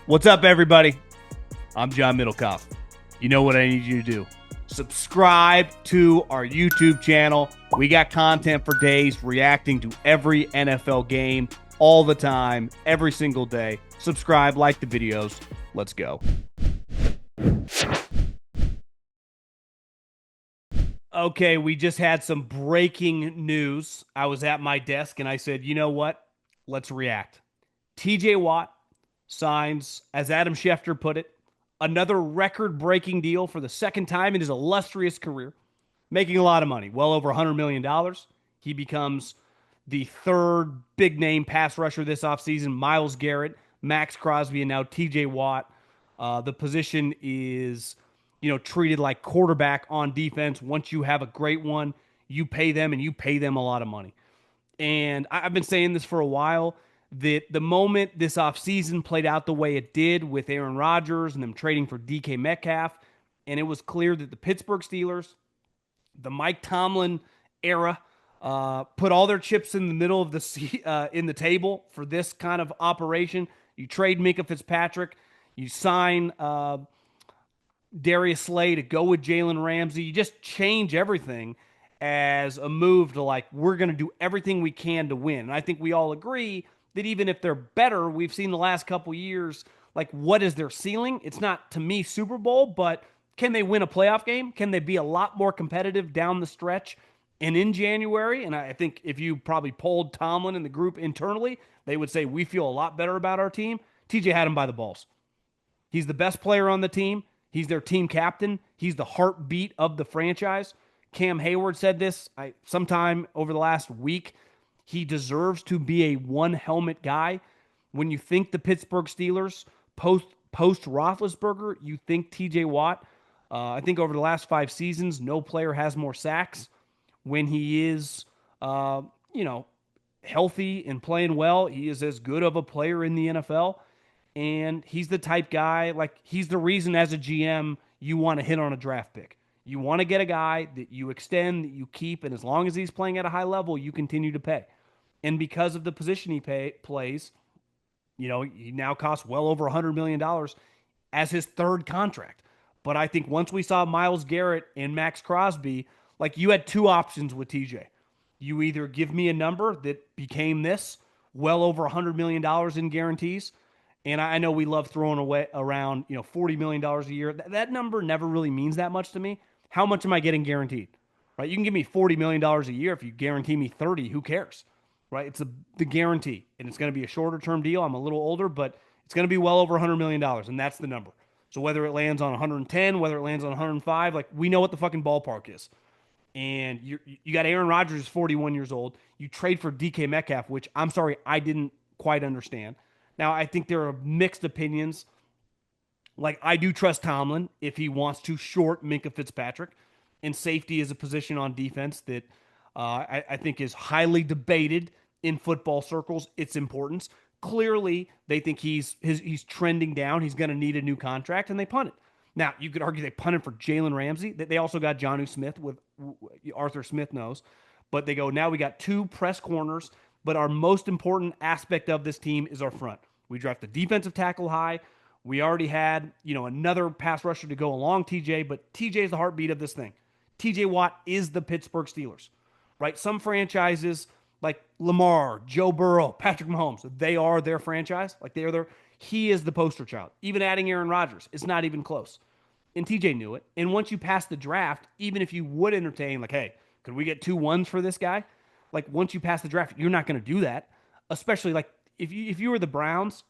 What's up, everybody? I'm John Middlekauff. You know what I need you to do. Subscribe to our YouTube channel. We got content for days reacting to every NFL game all the time, every single day. Subscribe, like the videos. Let's go. Okay, we just had some breaking news. I was at my desk and I said, you know what? Let's react. TJ Watt signs, as Adam Schefter put it, another record-breaking deal for the second time in his illustrious career, making a lot of money, well over $100 million. He becomes the third big-name pass rusher this offseason. Myles Garrett, Max Crosby, and now TJ Watt. The position is, treated like quarterback on defense. Once you have a great one, you pay them, and you pay them a lot of money. And I've been saying this for a while, that the moment this offseason played out the way it did with Aaron Rodgers and them trading for DK Metcalf, and it was clear that the Pittsburgh Steelers, the Mike Tomlin era, put all their chips in the middle of in the table for this kind of operation. You trade Micah Fitzpatrick, you sign Darius Slay to go with Jalen Ramsey. You just change everything as a move to we're going to do everything we can to win. And I think we all agree that even if they're better, we've seen the last couple years, what is their ceiling? It's not, to me, Super Bowl, but can they win a playoff game? Can they be a lot more competitive down the stretch and in January? And I think if you probably polled Tomlin and the group internally, they would say, we feel a lot better about our team. TJ had him by the balls. He's the best player on the team. He's their team captain. He's the heartbeat of the franchise. Cam Hayward said this sometime over the last week. He deserves to be a one-helmet guy. When you think the Pittsburgh Steelers, post-Roethlisberger, you think TJ Watt. I think over the last 5 seasons, no player has more sacks. When he is, healthy and playing well, he is as good of a player in the NFL. And he's the type guy, he's the reason as a GM you want to hit on a draft pick. You want to get a guy that you extend, that you keep, and as long as he's playing at a high level, you continue to pay. And because of the position he plays, he now costs well over $100 million as his third contract. But I think once we saw Myles Garrett and Max Crosby, you had 2 options with TJ. You either give me a number that became this, well over $100 million in guarantees, and I know we love throwing away around, $40 million a year. That number never really means that much to me. How much am I getting guaranteed? Right? You can give me $40 million a year. If you guarantee me 30, who cares? Right? It's the guarantee, and it's going to be a shorter-term deal. I'm a little older, but it's going to be well over $100 million, and that's the number. So whether it lands on 110, whether it lands on 105, we know what the fucking ballpark is. And you got Aaron Rodgers, who's 41 years old. You trade for DK Metcalf, which I'm sorry, I didn't quite understand. Now, I think there are mixed opinions. I do trust Tomlin if he wants to short Micah Fitzpatrick. And safety is a position on defense that I think is highly debated in football circles, its importance. Clearly, they think he's trending down. He's going to need a new contract, and they punt it. Now, you could argue they punted for Jalen Ramsey. They also got Jonnu Smith with Arthur Smith knows. But they go, now we got 2 press corners. But our most important aspect of this team is our front. We draft the defensive tackle high. We already had, another pass rusher to go along TJ, but TJ is the heartbeat of this thing. TJ Watt is the Pittsburgh Steelers, right? Some franchises like Lamar, Joe Burrow, Patrick Mahomes, they are their franchise. He is the poster child. Even adding Aaron Rodgers, it's not even close. And TJ knew it. And once you pass the draft, even if you would entertain, hey, could we get 2 1s for this guy? Once you pass the draft, you're not going to do that. Especially if you were the Browns,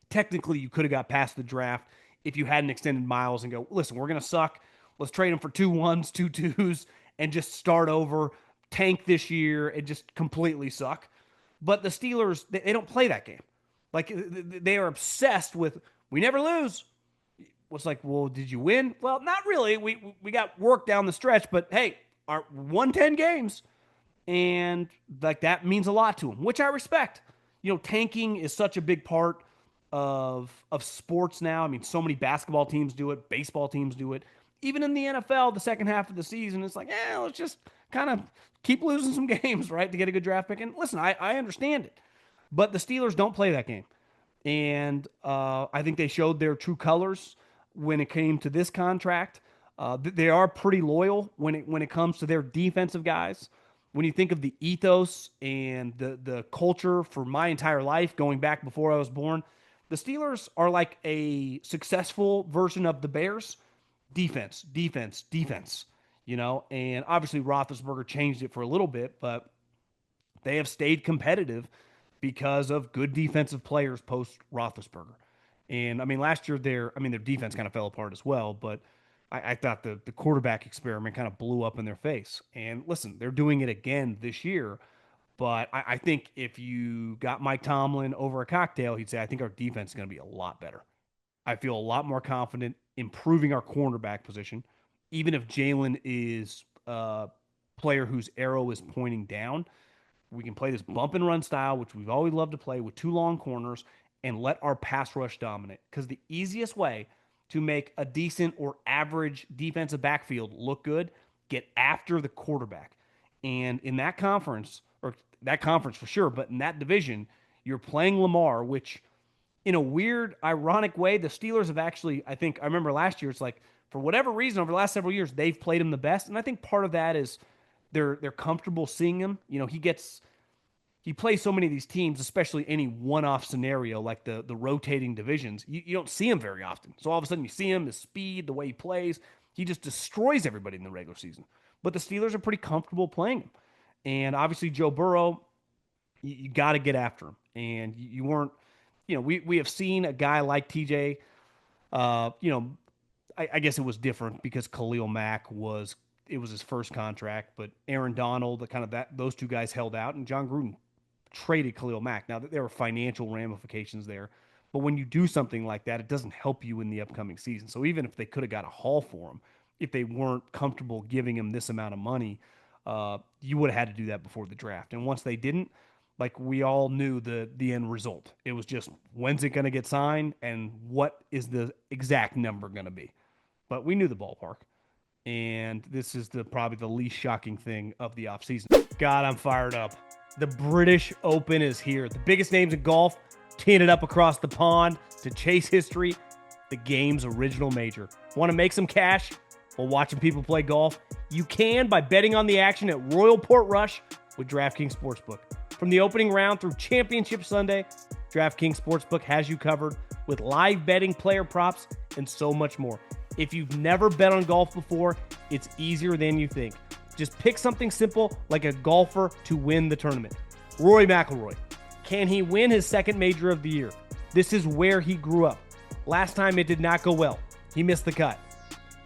technically you could have got past the draft if you hadn't extended Myles and go, listen, we're going to suck. Let's trade him for 2 1s, 2 2s, and just start over, tank this year, and just completely suck. But the Steelers, they don't play that game. They are obsessed with, we never lose. Was well, did you win? Well, not really. We got work down the stretch, but hey, won 10 games. And that means a lot to him, which I respect. Tanking is such a big part of sports now. I mean, so many basketball teams do it, baseball teams do it. Even in the NFL, the second half of the season, it's let's just kind of keep losing some games, right, to get a good draft pick. And listen, I understand it. But the Steelers don't play that game. And I think they showed their true colors when it came to this contract. They are pretty loyal when it comes to their defensive guys. When you think of the ethos and the culture for my entire life, going back before I was born, the Steelers are like a successful version of the Bears. Defense, defense, defense. And obviously Roethlisberger changed it for a little bit, but they have stayed competitive because of good defensive players post Roethlisberger. And I mean, last year their defense kind of fell apart as well, but I thought the quarterback experiment kind of blew up in their face. And listen, they're doing it again this year. But I think if you got Mike Tomlin over a cocktail, he'd say, I think our defense is going to be a lot better. I feel a lot more confident improving our cornerback position, even if Jalen is a player whose arrow is pointing down. We can play this bump and run style, which we've always loved to play with two long corners, and let our pass rush dominate. Because the easiest way to make a decent or average defensive backfield look good, get after the quarterback. And in that conference, or that conference for sure, but in that division, you're playing Lamar, which in a weird, ironic way, the Steelers have actually, I think, I remember last year, it's like, for whatever reason, over the last several years, they've played him the best. And I think part of that is they're comfortable seeing him. He plays so many of these teams, especially any one-off scenario like the rotating divisions. You don't see him very often. So all of a sudden you see him, his speed, the way he plays, he just destroys everybody in the regular season. But the Steelers are pretty comfortable playing him. And obviously Joe Burrow, you got to get after him. And you weren't, we have seen a guy like TJ, uh, you know, I guess it was different because Khalil Mack it was his first contract, but Aaron Donald, the kind of those two guys held out, and John Gruden traded Khalil Mack. Now, there were financial ramifications there, but when you do something like that, it doesn't help you in the upcoming season. So even if they could have got a haul for him, if they weren't comfortable giving him this amount of money, you would have had to do that before the draft. And once they didn't, like we all knew the end result. It was just when's it going to get signed and what is the exact number going to be. But we knew the ballpark. And this is probably the least shocking thing of the offseason. God, I'm fired up. The British Open is here. The biggest names in golf teeing it up across the pond to chase history, the game's original major. Want to make some cash while watching people play golf? You can by betting on the action at Royal Portrush with DraftKings Sportsbook. From the opening round through Championship Sunday, DraftKings Sportsbook has you covered with live betting, player props, and so much more. If you've never bet on golf before, it's easier than you think. Just pick something simple like a golfer to win the tournament. Rory McIlroy. Can he win his second major of the year? This is where he grew up. Last time it did not go well. He missed the cut.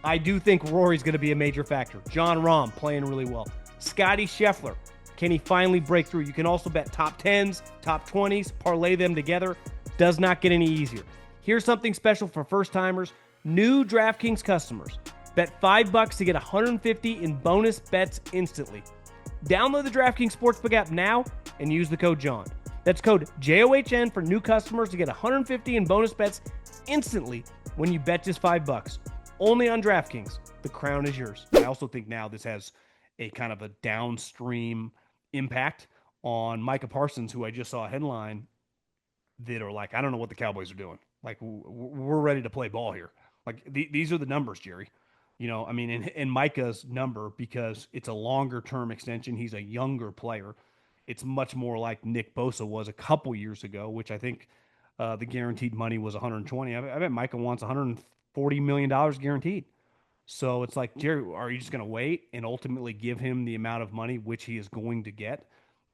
I do think Rory's going to be a major factor. John Rahm playing really well. Scotty Scheffler. Can he finally break through? You can also bet top 10s, top 20s, parlay them together. Does not get any easier. Here's something special for first-timers. New DraftKings customers. Bet $5 to get $150 in bonus bets instantly. Download the DraftKings Sportsbook app now and use the code JOHN. That's code JOHN for new customers to get $150 in bonus bets instantly when you bet just $5. Only on DraftKings. The crown is yours. I also think now this has a kind of a downstream impact on Micah Parsons, who I just saw a headline that are like, I don't know what the Cowboys are doing. Like, we're ready to play ball here. Like, these are the numbers, Jerry. And Micah's number, because it's a longer-term extension, he's a younger player. It's much more like Nick Bosa was a couple years ago, which I think the guaranteed money was 120. I bet Micah wants $140 million guaranteed. So it's like, Jerry, are you just going to wait and ultimately give him the amount of money which he is going to get?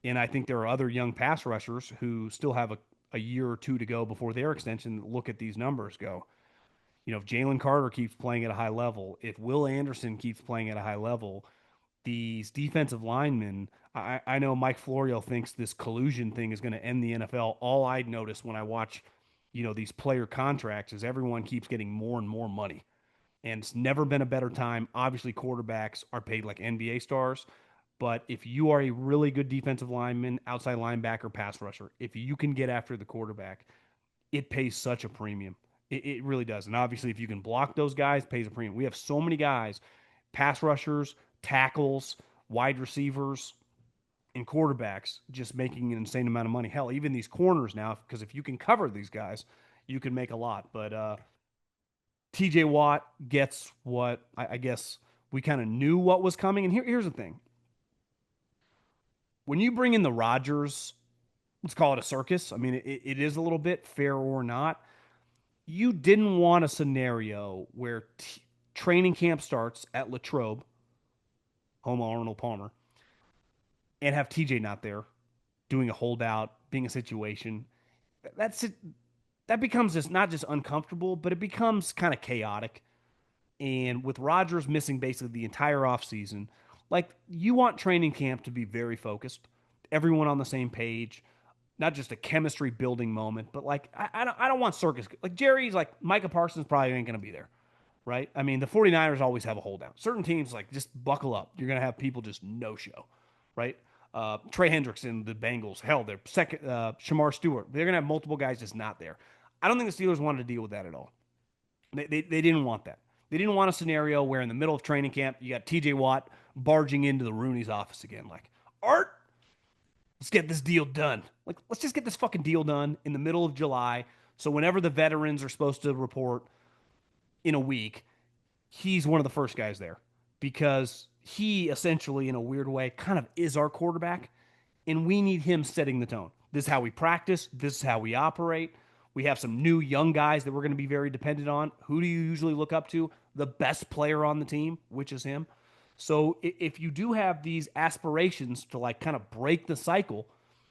And I think there are other young pass rushers who still have a year or two to go before their extension that look at these numbers, go, if Jalen Carter keeps playing at a high level, if Will Anderson keeps playing at a high level, these defensive linemen, I know Mike Florio thinks this collusion thing is going to end the NFL. All I notice when I watch, these player contracts is everyone keeps getting more and more money. And it's never been a better time. Obviously, quarterbacks are paid like NBA stars. But if you are a really good defensive lineman, outside linebacker, pass rusher, if you can get after the quarterback, it pays such a premium. It really does. And obviously, if you can block those guys, it pays a premium. We have so many guys, pass rushers, tackles, wide receivers, in quarterbacks just making an insane amount of money. Hell, even these corners now, because if you can cover these guys, you can make a lot. But TJ Watt gets what I guess we kind of knew what was coming. And here's the thing: when you bring in the Rodgers, let's call it a circus. I mean, it is a little bit fair or not. You didn't want a scenario where training camp starts at Latrobe, home of Arnold Palmer, and have TJ not there, doing a holdout, being a situation. That's it. That becomes just not just uncomfortable, but it becomes kind of chaotic. And with Rodgers missing basically the entire offseason, like you want training camp to be very focused, everyone on the same page, not just a chemistry building moment, but like I don't want circus. Like Jerry's like Micah Parsons probably ain't going to be there, right? I mean, the 49ers always have a holdout. Certain teams like just buckle up. You're going to have people just no show, right? Trey Hendrickson, the Bengals, hell, their second Shamar Stewart. They're going to have multiple guys just not there. I don't think the Steelers wanted to deal with that at all. They didn't want that. They didn't want a scenario where in the middle of training camp, you got TJ Watt barging into the Rooney's office again. Like, Art, let's get this deal done. Like, let's just get this fucking deal done in the middle of July. So whenever the veterans are supposed to report in a week, he's one of the first guys there because he essentially, in a weird way, kind of is our quarterback. And we need him setting the tone. This is how we practice. This is how we operate. We have some new young guys that we're going to be very dependent on. Who do you usually look up to? The best player on the team, which is him. So if you do have these aspirations to like kind of break the cycle,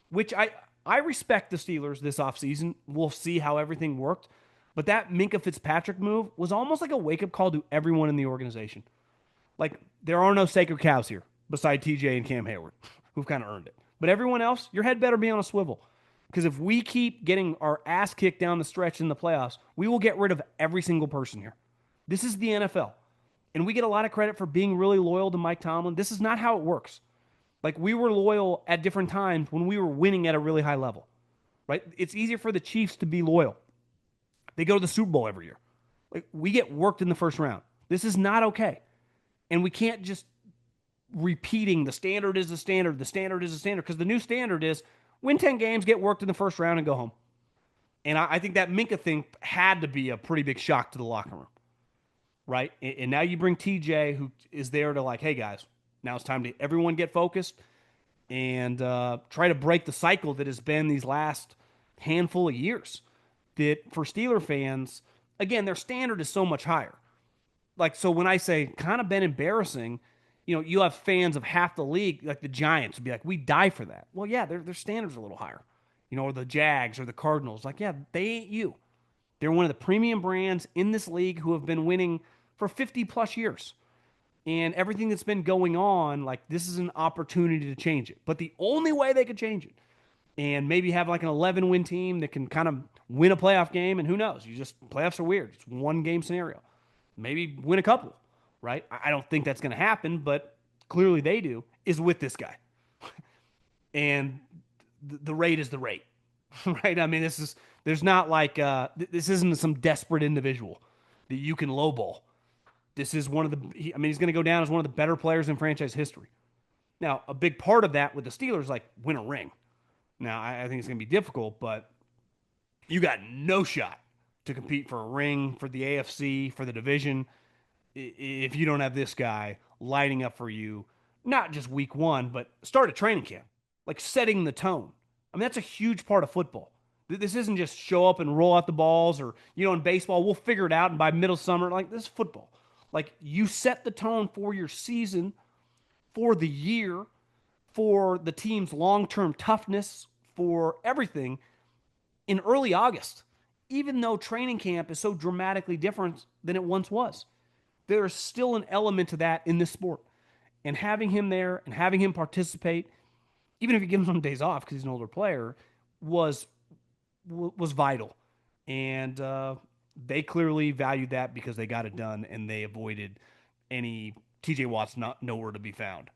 which I respect the Steelers this offseason. We'll see how everything worked. But that Minka Fitzpatrick move was almost like a wake-up call to everyone in the organization. Like, there are no sacred cows here beside TJ and Cam Hayward, who've kind of earned it. But everyone else, your head better be on a swivel. Because if we keep getting our ass kicked down the stretch in the playoffs, we will get rid of every single person here. This is the NFL. And we get a lot of credit for being really loyal to Mike Tomlin. This is not how it works. Like, we were loyal at different times when we were winning at a really high level, right? It's easier for the Chiefs to be loyal. They go to the Super Bowl every year. Like, we get worked in the first round. This is not okay. And we can't just repeating the standard is the standard, the standard is the standard, because the new standard is win 10 games, get worked in the first round, and go home. And I think that Minka thing had to be a pretty big shock to the locker room, right? And now you bring TJ, who is there to like, hey, guys, now it's time to everyone get focused and try to break the cycle that has been these last handful of years. That for Steeler fans, again, their standard is so much higher. Like, so when I say kind of been embarrassing, you know, you have fans of half the league, like the Giants, would be like, we die for that. Well, yeah, their standards are a little higher. You know, or the Jags or the Cardinals. Like, yeah, they ain't you. They're one of the premium brands in this league who have been winning for 50 plus years. And everything that's been going on, like, this is an opportunity to change it. But the only way they could change it and maybe have like an 11 win team that can kind of win a playoff game. And who knows? You just, playoffs are weird. It's one game scenario. Maybe win a couple, right? I don't think that's going to happen, but clearly they do, is with this guy. And the rate is the rate, right? I mean, there's not like, this isn't some desperate individual that you can lowball. This is one of the, he's going to go down as one of the better players in franchise history. Now, a big part of that with the Steelers, like, win a ring. Now, I think it's going to be difficult, but you got no shot to compete for a ring, for the AFC, for the division, if you don't have this guy lighting up for you, not just week one, but start a training camp, like setting the tone. I mean, that's a huge part of football. This isn't just show up and roll out the balls or, you know, in baseball, we'll figure it out. And by middle summer, like, this is football. Like, you set the tone for your season, for the year, for the team's long-term toughness, for everything in early August, even though training camp is so dramatically different than it once was. There is still an element to that in this sport. And having him there and having him participate, even if you give him some days off because he's an older player, was vital. And they clearly valued that because they got it done and they avoided any TJ Watt's not nowhere to be found.